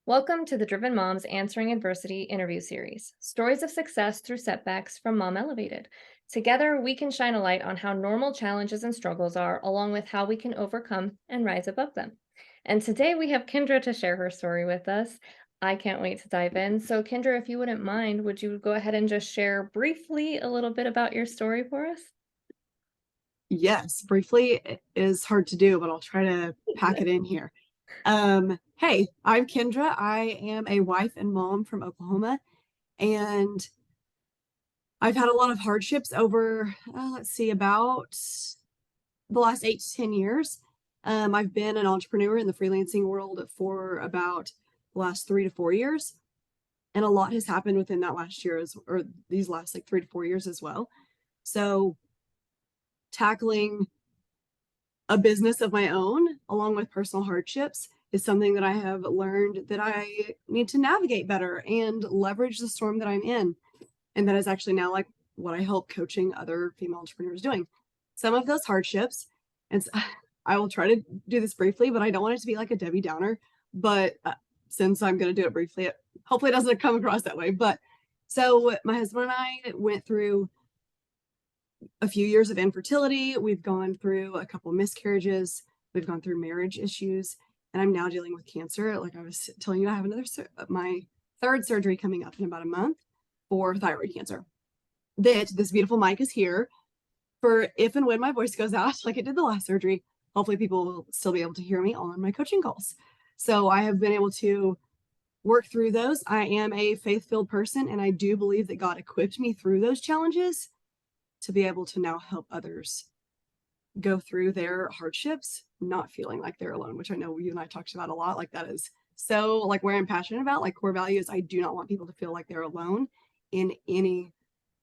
Welcome to the Driven Moms Answering Adversity interview series, stories of success through setbacks from Mom Elevated. Together, we can shine a light on how normal challenges and struggles are, along with how we can overcome and rise above them. And today we have Kendra to share her story with us. I can't wait to dive in. So, Kendra, if you wouldn't mind, would you go ahead and just share briefly a little bit about your story for us? Yes, briefly it is hard to do, but I'll try to pack it in here. Hey, I'm Kendra. I am a wife and mom from Oklahoma, and I've had a lot of hardships over, let's see, about the last 8 to 10 years. I've been an entrepreneur in the freelancing world for about the last 3 to 4 years, and a lot has happened within that last year, or these last like 3 to 4 years as well. So, tackling a business of my own, along with personal hardships, is something that I have learned that I need to navigate better and leverage the storm that I'm in. And that is actually now like what I help coaching other female entrepreneurs doing. Some of those hardships, and I will try to do this briefly, but I don't want it to be like a Debbie Downer. But since I'm going to do it briefly, hopefully it doesn't come across that way. But so my husband and I went through a few years of infertility. We've gone through a couple of miscarriages. We've gone through marriage issues, and I'm now dealing with cancer. Like I was telling you, I have my third surgery coming up in about a month for thyroid cancer. This beautiful mic is here for if and when my voice goes out, like it did the last surgery. Hopefully, people will still be able to hear me on my coaching calls. So I have been able to work through those. I am a faith-filled person, and I do believe that God equipped me through those challenges to be able to now help others go through their hardships, not feeling like they're alone, which I know you and I talked about a lot. Like that is so like where I'm passionate about, like core values. I do not want people to feel like they're alone in any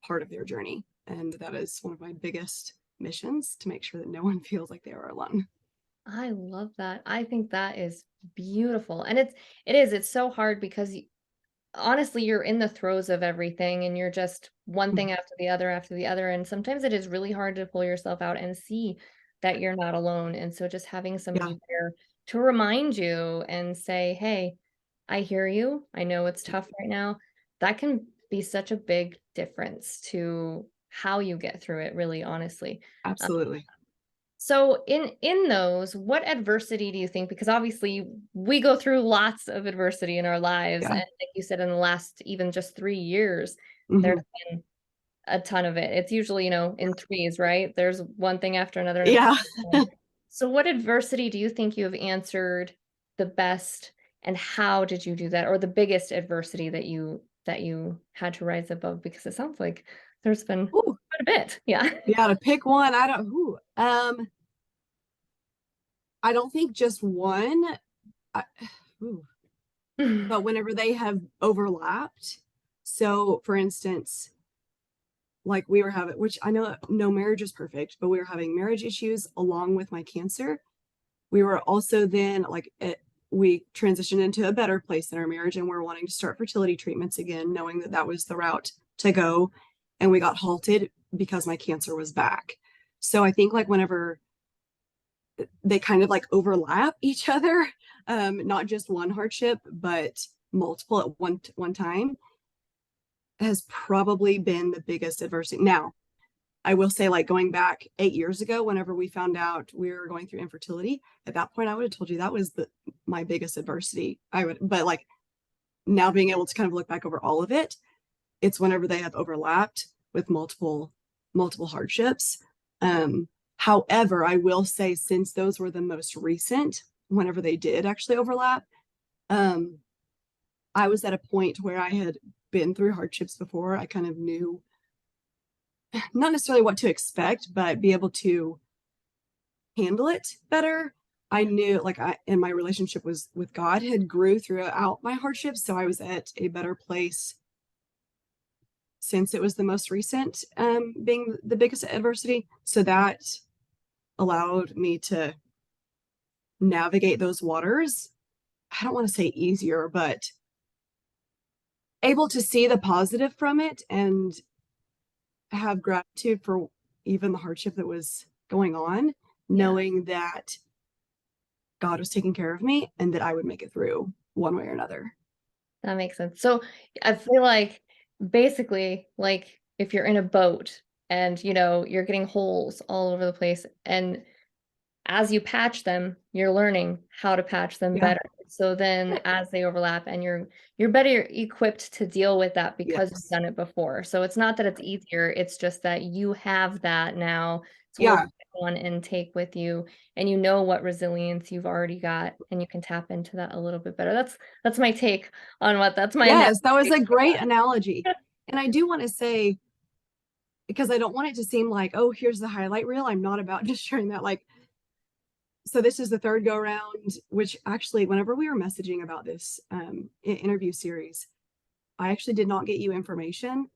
part of their journey. And that is one of my biggest missions, to make sure that no one feels like they are alone. I love that. I think that is beautiful. And it's so hard because honestly, you're in the throes of everything and you're just one thing after the other. And sometimes it is really hard to pull yourself out and see that you're not alone. And so just having Yeah, somebody there to remind you and say, hey, I hear you. I know it's tough right now. That can be such a big difference to how you get through it, really, honestly. absolutely. So in those, what adversity do you think, because obviously we go through lots of adversity in our lives, and Yeah. like you said, in the last even just 3 years, there's Hmm. been a ton of it. It's usually, in threes, right? There's one thing after another and Yeah. so what adversity do you think you have answered the best, and how did you do that? Or the biggest adversity that you had to rise above? Because it sounds like there's been Ooh, quite a bit. Yeah. yeah, to pick one, I don't. I don't think just one. I, ooh, but whenever they have overlapped. So, for instance, like we were having, which I know no marriage is perfect, but we were having marriage issues along with my cancer. We were also then we transitioned into a better place in our marriage, and we're wanting to start fertility treatments again, knowing that that was the route to go. And we got halted because my cancer was back. So I think like whenever they kind of like overlap each other, not just one hardship, but multiple at one time, has probably been the biggest adversity. Now, I will say, like going back 8 years ago, whenever we found out we were going through infertility, at that point, I would have told you that was my biggest adversity. But like now being able to kind of look back over all of it, it's whenever they have overlapped with multiple hardships. However, I will say, since those were the most recent, whenever they did actually overlap, um, I was at a point where I had been through hardships before. I kind of knew not necessarily what to expect, but be able to handle it better. I knew like I and my relationship was with God had grew throughout my hardships. So I was at a better place since it was the most recent, being the biggest adversity. So that allowed me to navigate those waters. I don't want to say easier, but able to see the positive from it and have gratitude for even the hardship that was going on, Yeah. knowing that God was taking care of me and that I would make it through one way or another. That makes sense. So I feel like basically, like if you're in a boat and you're getting holes all over the place, and as you patch them, you're learning how to patch them Yeah. better. So then as they overlap and you're better equipped to deal with that because you've Yes. done it before. So it's not that it's easier, it's just that you have that now to work Yeah. on and take with you, and you know what resilience you've already got and you can tap into that a little bit better. That's my take on what that's my Yes, that was analogy a for great that. analogy. And I do want to say, because I don't want it to seem like, oh, here's the highlight reel. I'm not about just sharing that. Like, so this is the third go round, which actually, whenever we were messaging about this interview series, I actually did not get you information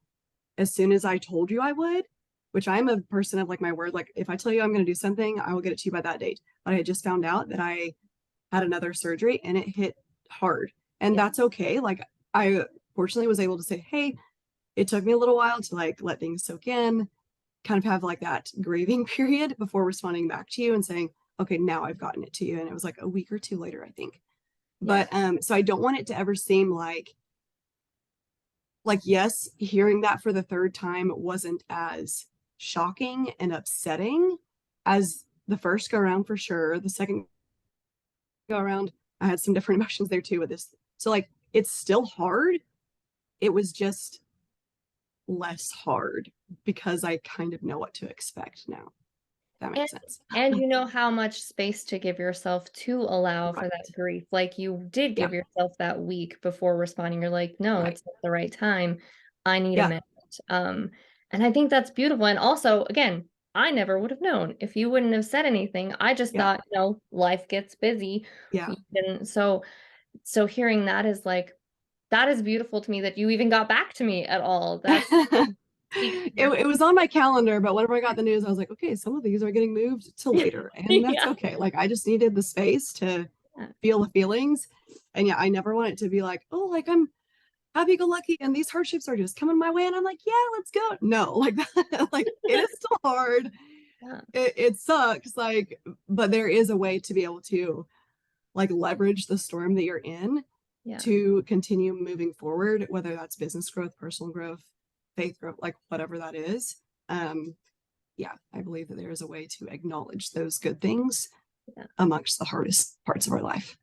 as soon as I told you I would, which I'm a person of like my word. Like, if I tell you I'm going to do something, I will get it to you by that date. But I had just found out that I had another surgery and it hit hard. And Yeah, that's okay. Like, I fortunately was able to say, hey, it took me a little while to like let things soak in, kind of have like that grieving period before responding back to you and saying, okay, now I've gotten it to you. And it was like a week or two later, I think. yeah. But so I don't want it to ever seem like yes, hearing that for the third time wasn't as shocking and upsetting as the first go around for sure. The second go around, I had some different emotions there too with this. So like it's still hard. It was just less hard because I kind of know what to expect now. If that And makes sense. and you know how much space to give yourself to allow for that Right. grief. Like you did Yeah. give yourself that week before responding. You're like, no, Right. it's not the right time. I need a Yeah. minute. And I think that's beautiful. And also, again, I never would have known if you wouldn't have said anything. I just Yeah. thought, life gets busy. Yeah. And so hearing that is like, that is beautiful to me that you even got back to me at all. That's speaks to your It was on my calendar, but whenever I got the news, I was like, okay, some of these are getting moved to later, and that's yeah. okay. Like, I just needed the space to Yeah. feel the feelings. And yeah, I never want it to be like, oh, like I'm happy go lucky and these hardships are just coming my way. And I'm like, yeah, let's go. No, like that, like it is still hard. Yeah. It sucks. Like, but there is a way to be able to like leverage the storm that you're in Yeah. to continue moving forward, whether that's business growth, personal growth, faith growth, like whatever that is. Um, yeah, I believe that there is a way to acknowledge those good things Yeah. amongst the hardest parts of our life.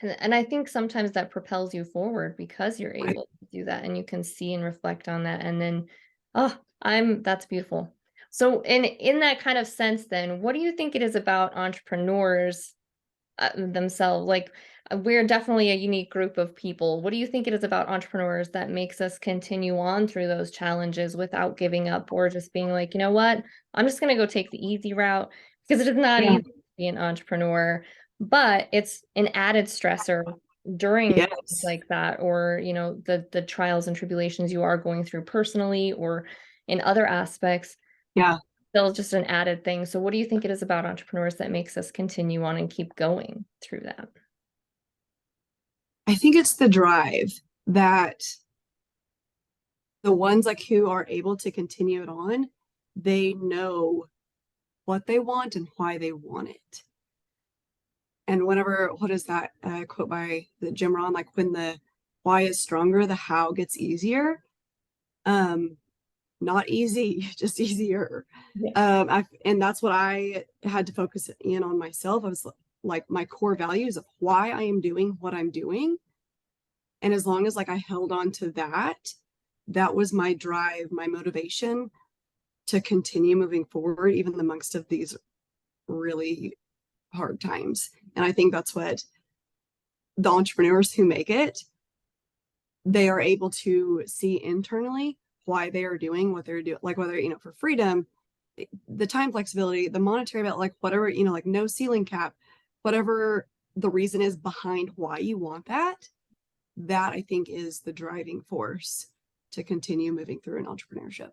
And I think sometimes that propels you forward because you're Right. able to do that and you can see and reflect on that. And then, oh, that's beautiful. So in that kind of sense, then, what do you think it is about entrepreneurs themselves? Like, we're definitely a unique group of people. What do you think it is about entrepreneurs that makes us continue on through those challenges without giving up or just being like, you know what, I'm just going to go take the easy route, because it is not Yeah. easy to be an entrepreneur, but it's an added stressor during times Yes. like that, or the trials and tribulations you are going through personally or in other aspects. Yeah. Still just an added thing. So what do you think it is about entrepreneurs that makes us continue on and keep going through that? I think it's the drive that the ones like who are able to continue it on, they know what they want and why they want it. And whenever, what is that quote by the Jim Rohn? Like when the why is stronger, the how gets easier. Um, Not easy, just easier. Yeah. And that's what I had to focus in on myself. I was like my core values of why I am doing what I'm doing. And as long as like I held on to that, that was my drive, my motivation to continue moving forward, even amongst of these really hard times. And I think that's what the entrepreneurs who make it, they are able to see internally why they are doing what they're doing, like whether, for freedom, the time flexibility, the monetary about like whatever, like no ceiling cap, whatever the reason is behind why you want that, that I think is the driving force to continue moving through an entrepreneurship.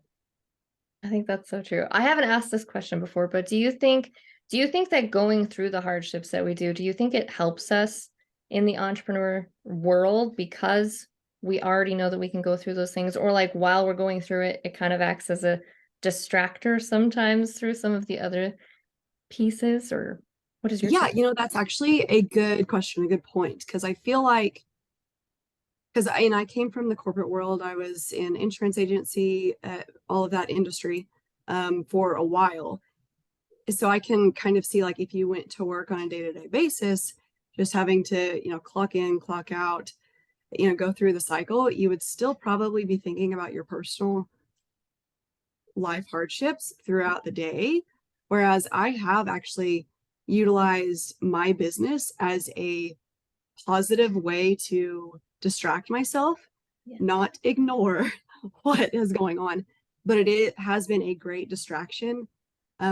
I think that's so true. I haven't asked this question before, but do you think that going through the hardships that we do you think it helps us in the entrepreneur world because we already know that we can go through those things, or like while we're going through it, it kind of acts as a distractor sometimes through some of the other pieces, or What is your Yeah, take? that's actually a good question, a good point, because I feel like I came from the corporate world. I was in insurance agency, all of that industry, for a while. So I can kind of see like if you went to work on a day-to-day basis, just having to, clock in, clock out, go through the cycle, you would still probably be thinking about your personal life hardships throughout the day. Whereas I have actually utilized my business as a positive way to distract myself, Yeah. not ignore what is going on. But it has been a great distraction,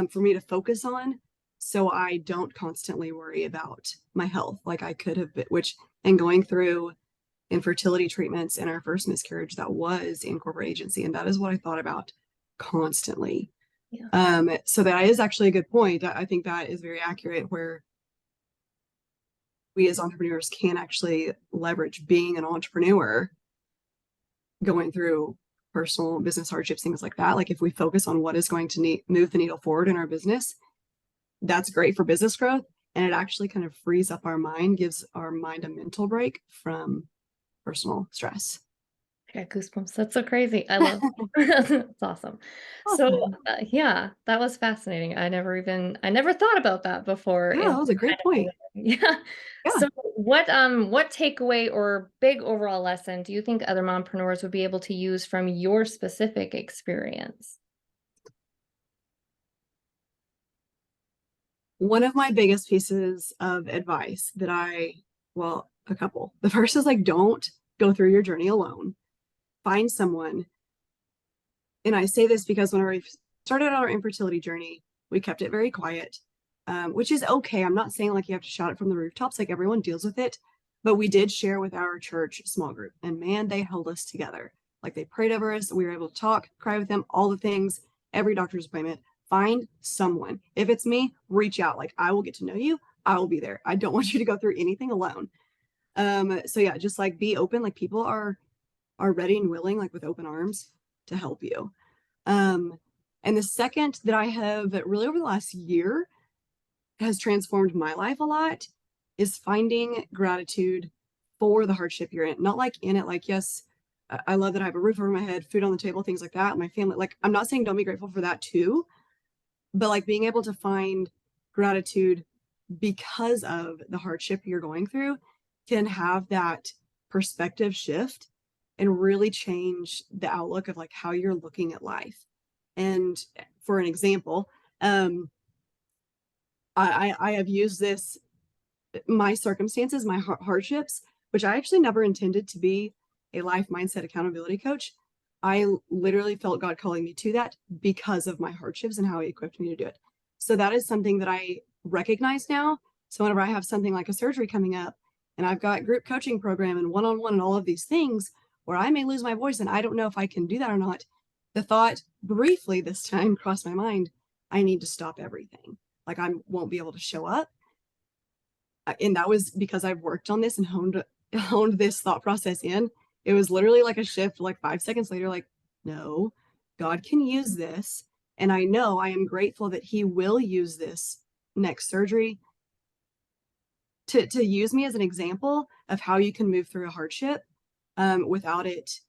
for me to focus on, so I don't constantly worry about my health like I could have been, which, and going through infertility treatments in our first miscarriage, that was in corporate agency. And that is what I thought about constantly. Yeah. So that is actually a good point. I think that is very accurate, where we as entrepreneurs can actually leverage being an entrepreneur, going through personal business hardships, things like that. Like if we focus on what is going to move the needle forward in our business, that's great for business growth. And it actually kind of frees up our mind, gives our mind a mental break from personal stress. I got goosebumps. That's so crazy. I love It's awesome. So, Awesome. yeah, that was fascinating. I never thought about that before Yeah, in that was a great kind of a point. way. Yeah. Yeah. So, what takeaway or big overall lesson do you think other mompreneurs would be able to use from your specific experience? One of my biggest pieces of advice that well, a couple. The first is like, don't go through your journey alone. Find someone. And I say this because whenever we started our infertility journey, we kept it very quiet, which is okay. I'm not saying like you have to shout it from the rooftops, like everyone deals with it. But we did share with our church small group, and man, they held us together. Like they prayed over us. We were able to talk, cry with them, all the things, every doctor's appointment. Find someone. If it's me, reach out. Like I will get to know you. I will be there. I don't want you to go through anything alone. So yeah, just like be open. Like people are ready and willing, like with open arms to help you. Um, and the second that I have really over the last year has transformed my life a lot is finding gratitude for the hardship you're in. Not like in it, like, yes, I love that I have a roof over my head, food on the table, things like that. My family, like, I'm not saying don't be grateful for that too, but like being able to find gratitude because of the hardship you're going through can have that perspective shift and really change the outlook of like how you're looking at life. And for an example, I have used this, my circumstances, my hardships, which I actually never intended to be a life mindset accountability coach. I literally felt God calling me to that because of my hardships and how He equipped me to do it. So that is something that I recognize now. So whenever I have something like a surgery coming up and I've got group coaching program and one-on-one and all of these things where I may lose my voice and I don't know if I can do that or not, the thought briefly this time crossed my mind, I need to stop everything. Like I won't be able to show up. And that was because I've worked on this and honed this thought process in. It was literally like a shift, like 5 seconds later, like, no, God can use this. And I know I am grateful that He will use this next surgery to use me as an example of how you can move through a hardship, without it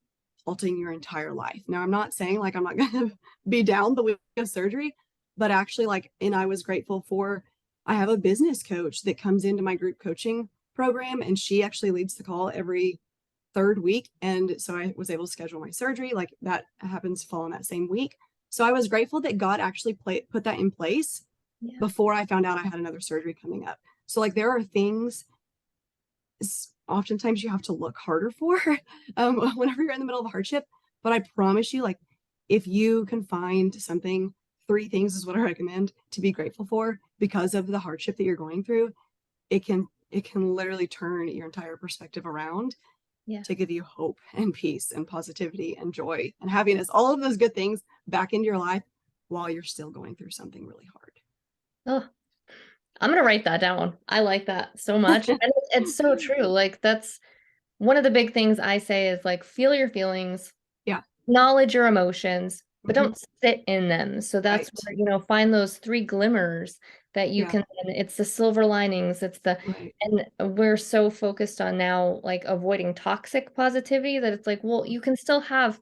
halting your entire life. Now, I'm not saying like I'm not going to be down the week of surgery, but actually, like, and I was grateful for, I have a business coach that comes into my group coaching program, and she actually leads the call every third week. And so I was able to schedule my surgery. Like that happens to fall in that same week. So I was grateful that God actually put that in place Yeah. before I found out I had another surgery coming up. So like there are things oftentimes you have to look harder for, whenever you're in the middle of a hardship. But I promise you, like, if you can find something, 3 things is what I recommend to be grateful for because of the hardship that you're going through. It can literally turn your entire perspective around Yeah. to give you hope and peace and positivity and joy and happiness, all of those good things back into your life while you're still going through something really Oh, I'm gonna write that down. I like that so much. hard. And it's so true. Like that's one of the big things I say is like feel your feelings, Yeah. acknowledge your emotions, but Mhm. don't sit in them. So that's Right. where, find those three glimmers that you Yeah. can, and it's the silver linings, Right. and we're so focused on now like avoiding toxic positivity that it's like, well, you can still have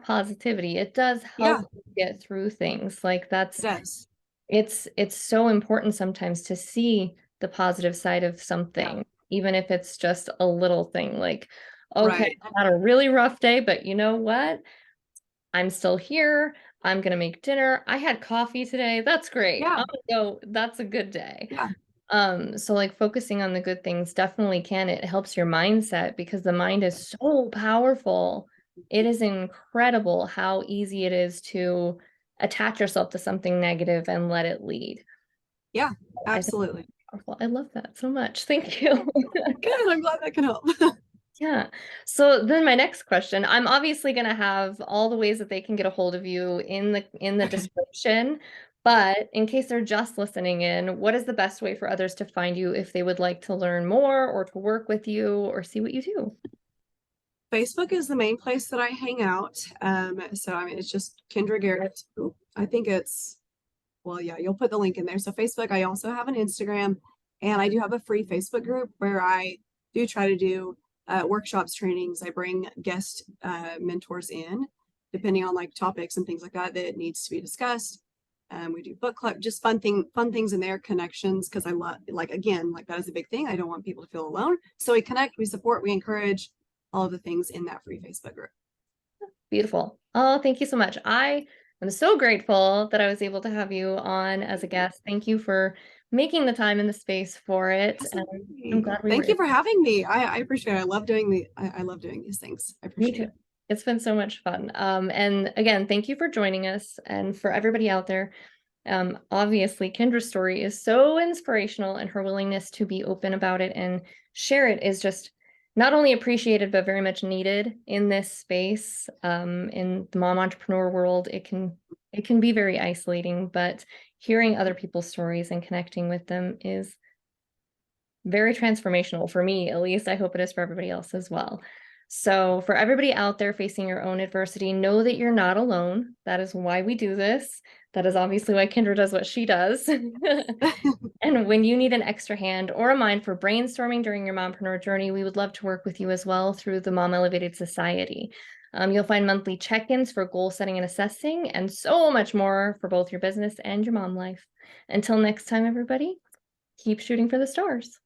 positivity. It does Yeah, help you get through things. Like it that's does. it's so important sometimes to see the positive side of Yeah. something, even if it's just a little thing like, okay, Right. I had a really rough day, but you know what? I'm still here. I'm gonna make dinner. I had coffee today. That's great. Yeah. I'm gonna go. That's a good day. Yeah. So like focusing on the good things definitely can. It helps your mindset because the mind is so powerful. It is incredible how easy it is to attach yourself to something negative and let it lead. Yeah. I think Absolutely. that's powerful. I love that so much. Thank you. Good. I'm glad that can help. Yeah. So then my next question, I'm obviously going to have all the ways that they can get a hold of you in the Okay. description, but in case they're just listening in, what is the best way for others to find you if they would like to learn more or to work with you or see what you do? Facebook is the main place that I hang out. So I mean, it's just Kendra Garrett. Ooh, I think it's, well, yeah, you'll put the link in there. So Facebook, I also have an Instagram, and I do have a free Facebook group where I do try to do workshops, trainings. I bring guest mentors in, depending on like topics and things like that that needs to be discussed. We do book club, just fun things in there, connections, because I love, like, again, like that is a big thing. I don't want people to feel alone. So we connect, we support, we encourage all of the things in that free Facebook group. Beautiful. Oh, thank you so much. I am so grateful that I was able to have you on as a guest. Thank you for making the time and the space for it. And I'm Absolutely. glad we were Thank you able. for having me. I appreciate it. I love doing I love doing these things. I Me appreciate too. it. It's been so much fun. And again, thank you for joining us. And for everybody out there, obviously, Kendra's story is so inspirational, and her willingness to be open about it and share it is just not only appreciated, but very much needed in this space. In the mom entrepreneur world, it can be very isolating, but hearing other people's stories and connecting with them is very transformational for me, at least. I hope it is for everybody else as well. So, for everybody out there facing your own adversity, know that you're not alone. That is why we do this. That is obviously why Kendra does what she does. And when you need an extra hand or a mind for brainstorming during your mompreneur journey, we would love to work with you as well through the Mom Elevated Society. You'll find monthly check-ins for goal setting and assessing, and so much more for both your business and your mom life. Until next time, everybody, keep shooting for the stars.